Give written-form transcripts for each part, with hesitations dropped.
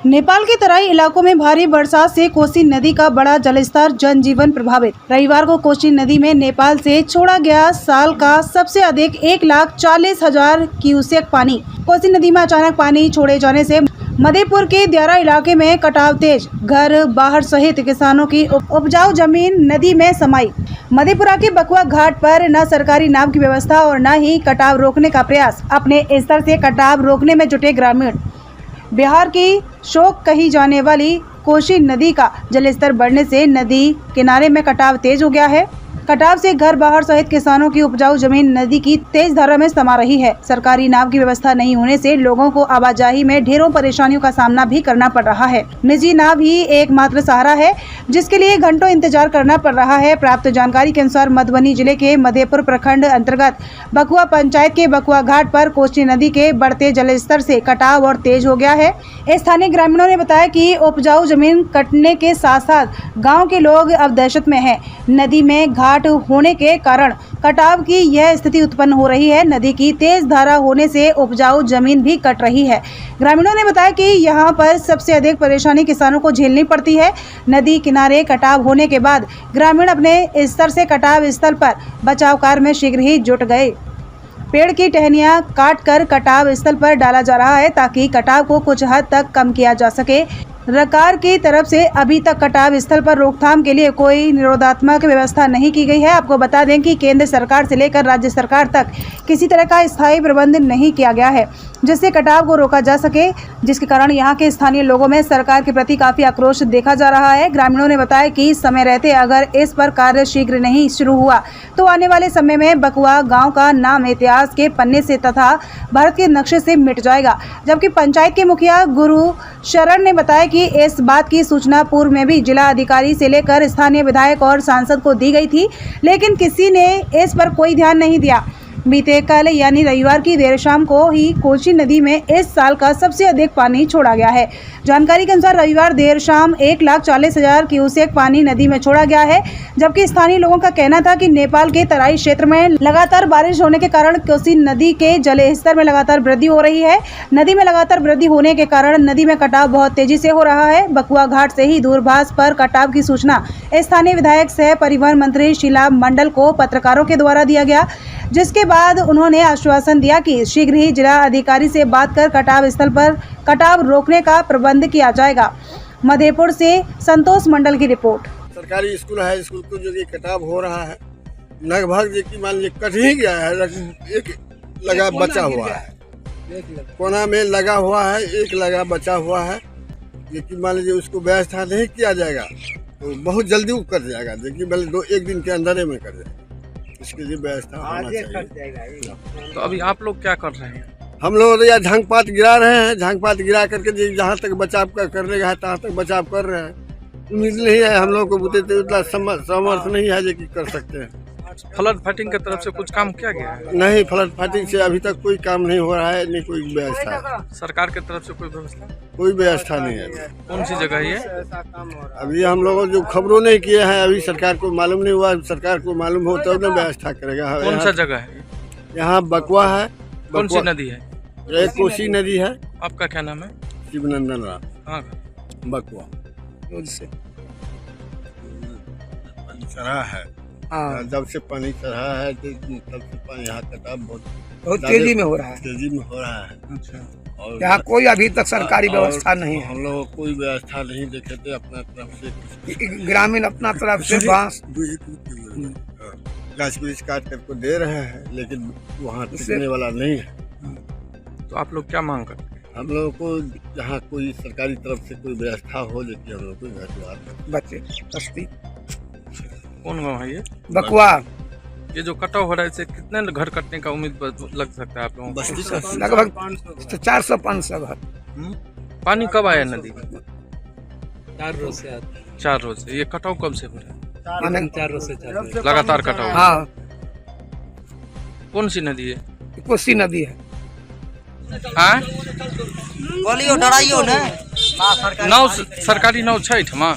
नेपाल के तराई इलाकों में भारी बरसात से कोसी नदी का बड़ा जलस्तर, जनजीवन प्रभावित। रविवार को कोसी नदी में नेपाल से छोड़ा गया साल का सबसे अधिक 1,40,000 क्यूसेक पानी। कोसी नदी में अचानक पानी छोड़े जाने से मधेपुर के दियारा इलाके में कटाव तेज, घर बाहर सहित किसानों की उपजाऊ जमीन नदी में समाई। मधेपुरा के बकुआ घाट पर न सरकारी नाव की व्यवस्था और न ही कटाव रोकने का प्रयास। अपने स्तर से कटाव रोकने में जुटे ग्रामीण। बिहार की शोक कही जाने वाली कोसी नदी का जलस्तर बढ़ने से नदी किनारे में कटाव तेज हो गया है। कटाव से घर बाहर सहित किसानों की उपजाऊ जमीन नदी की तेज धारा में समा रही है। सरकारी नाव की व्यवस्था नहीं होने से लोगों को आवाजाही में ढेरों परेशानियों का सामना भी करना पड़ रहा है। निजी नाव ही एकमात्र सहारा है, जिसके लिए घंटों इंतजार करना पड़ रहा है। प्राप्त जानकारी के अनुसार मधुबनी जिले के मधेपुर प्रखंड अंतर्गत बकुआ पंचायत के बकुआ घाट पर कोसी नदी के बढ़ते जलस्तर से कटाव और तेज हो गया है। स्थानीय ग्रामीणों ने बताया कि उपजाऊ जमीन कटने के साथ साथ गाँव के लोग अब दहशत में है। नदी में घाट होने के कारण कटाव की यह स्थिति उत्पन्न हो रही है। नदी की तेज धारा होने से उपजाऊ जमीन भी कट रही है। ग्रामीणों ने बताया कि यहां पर सबसे अधिक परेशानी किसानों को झेलनी पड़ती है। नदी किनारे कटाव होने के बाद ग्रामीण अपने स्तर से कटाव स्थल पर बचाव कार्य में शीघ्र ही जुट गए। पेड़ की टहनियां काटकर कटाव स्थल पर डाला जा रहा है ताकि कटाव को कुछ हद तक कम किया जा सके। सरकार की तरफ से अभी तक कटाव स्थल पर रोकथाम के लिए कोई निरोधात्मक व्यवस्था नहीं की गई है। आपको बता दें कि केंद्र सरकार से लेकर राज्य सरकार तक किसी तरह का स्थायी प्रबंध नहीं किया गया है जिससे कटाव को रोका जा सके, जिसके कारण यहाँ के स्थानीय लोगों में सरकार के प्रति काफी आक्रोश देखा जा रहा है। ग्रामीणों ने बताया कि समय रहते अगर इस पर कार्य शीघ्र नहीं शुरू हुआ तो आने वाले समय में बकुआ गाँव का नाम इतिहास के पन्ने से तथा भारत के नक्शे से मिट जाएगा। जबकि पंचायत के मुखिया गुरु शरण ने बताया कि इस बात की सूचना पूर्व में भी जिला अधिकारी से लेकर स्थानीय विधायक और सांसद को दी गई थी, लेकिन किसी ने इस पर कोई ध्यान नहीं दिया। बीते कल यानी रविवार की देर शाम को ही कोसी नदी में इस साल का सबसे अधिक पानी छोड़ा गया है। जानकारी के अनुसार रविवार देर शाम 1,40,000 क्यूसेक पानी नदी में छोड़ा गया है, जबकि स्थानीय लोगों का कहना था कि नेपाल के तराई क्षेत्र में लगातार बारिश होने के कारण कोसी नदी के जल स्तर में लगातार वृद्धि हो रही है। नदी में लगातार वृद्धि होने के कारण नदी में कटाव बहुत तेजी से हो रहा है। बकुआ घाट से ही दूरभाष पर कटाव की सूचना स्थानीय विधायक सह परिवहन मंत्री शीला मंडल को पत्रकारों के द्वारा दिया गया, जिसके बाद उन्होंने आश्वासन दिया कि शीघ्र ही जिला अधिकारी से बात कर कटाव स्थल पर कटाव रोकने का प्रबंध किया जाएगा। मधेपुर से संतोष मंडल की रिपोर्ट। सरकारी स्कूल है, स्कूल को जो कटाव हो रहा है लगभग जो कि मान लीजिए कट ही गया है। एक लगा बचा हुआ है, कोना में लगा हुआ है, एक लगा बचा हुआ है। लेकिन मान लीजिए उसको व्यवस्था नहीं किया जाएगा तो बहुत जल्दी वो कर जाएगा। देखिए भले 1 दिन के अंदर में कर जाएगा, इसके लिए व्यवस्था होना चाहिए। तो अभी आप लोग क्या कर रहे हैं? हम लोग या झांग पात गिरा रहे हैं, झांग पात गिरा करके जहाँ तक बचाव करने का है तहाँ तक बचाव कर रहे हैं। उम्मीद नहीं है हम लोग को उतना समर्थ नहीं है जो कि कर सकते हैं। फ्लड फाइटिंग की तरफ से कुछ काम किया गया है? नहीं, फ्लड फाइटिंग से अभी तक कोई काम नहीं हो रहा है, नहीं कोई व्यवस्था। सरकार की तरफ से कोई व्यवस्था? कोई व्यवस्था नहीं है। कौन सी जगह है ये? अभी हम लोग जो खबरों नहीं किए हैं, अभी सरकार को मालूम नहीं हुआ। सरकार को मालूम हो तब तो व्यवस्था करेगा। कौन सा जगह है? यहाँ बकुआ है। कौन सी नदी है? एक कोसी नदी है। आपका क्या नाम है? शिवनंदन राम। हाँ, बकुआ चढ़ा है। जब से पानी चढ़ा है तब से पानी यहाँ कटाव बहुत तेजी में हो रहा है। तेजी में हो रहा है। अच्छा। और यहाँ कोई अभी तक सरकारी व्यवस्था नहीं है। हम लोग कोई व्यवस्था नहीं देखे थे अपना तरफ से। ग्रामीण अपना तरफ से बांस गाछ वृक्ष काट करके दे रहे हैं, लेकिन वहाँ टिकने वाला नहीं है। तो आप लोग क्या मांग करते हैं? हम लोगों को जहाँ कोई सरकारी तरफ से कोई व्यवस्था हो, लेकिन हम लोग को घर द्वार बच्चे बस्ती। कौन गाँव है ये? बकुआ। ये जो कटाव हो रहा है इससे कितने घर कटने का उम्मीद लग सकता है आप लोगों को? लगभग 400-500 घर। पानी कब आया नदी में? 4 रोज से। 4 रोज से। ये कटाव कब से हो रहा है? 4 रोज से लगातार कटाव। हाँ। कौन सी नदी है? कोसी नदी है। हाँ, बोलियो डराइयो ने। नाव सरकारी नाव छै ठमा?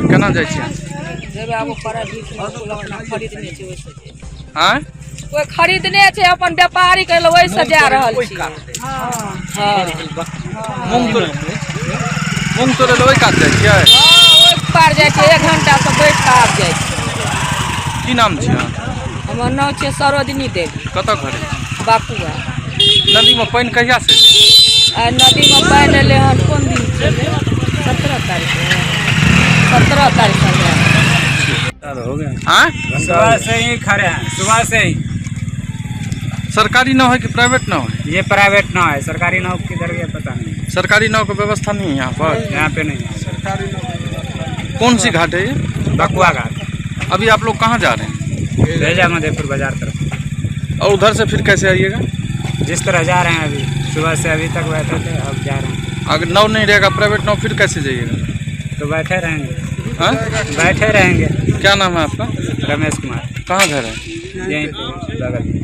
केना जाइ छै? जेबे आब पर बीच में खरीदने छै ओइसे। हाँ, कोई खरीदने छे अपन व्यापारी के वही से जा रहल छी। हां मूंग तोड़े लए काट जाइ छियै। ओइ पार जाइ छै 1 घंटा से बैठ के आब जाइ छै। की नाम छै अहाँ? हमर नाम छै सरोजनी देवी। कतऽ घर अछि? बाकुआ। नदी में पानि कहिया से छै? आ नदी में पानि एलै हन कोन दिन छै? 17 तारीख के। 17 तारीख के हो गया। हाँ सुबह से ही खड़े हैं, सुबह से ही। सरकारी नाव है कि प्राइवेट नाव है? ये प्राइवेट नाव है, सरकारी नाव किधर गया पता नहीं। सरकारी नाव की व्यवस्था नहीं है यहाँ पर? यहाँ पे नहीं है। कौन सी घाट है ये? बकुआ घाट। अभी आप लोग कहाँ जा रहे हैं? भेजा मधेपुर बाजार तरफ। और उधर से फिर कैसे आइएगा? जिस तरह जा रहे हैं अभी, सुबह से अभी तक बैठे थे, अब जा रहे हैं। अगर नाव नहीं रहेगा प्राइवेट नाव फिर कैसे जाइएगा? तो बैठे रहेंगे। हाँ बैठे रहेंगे। क्या नाम है आपका? रमेश कुमार। कहाँ घर है? यहीं पे बगल में।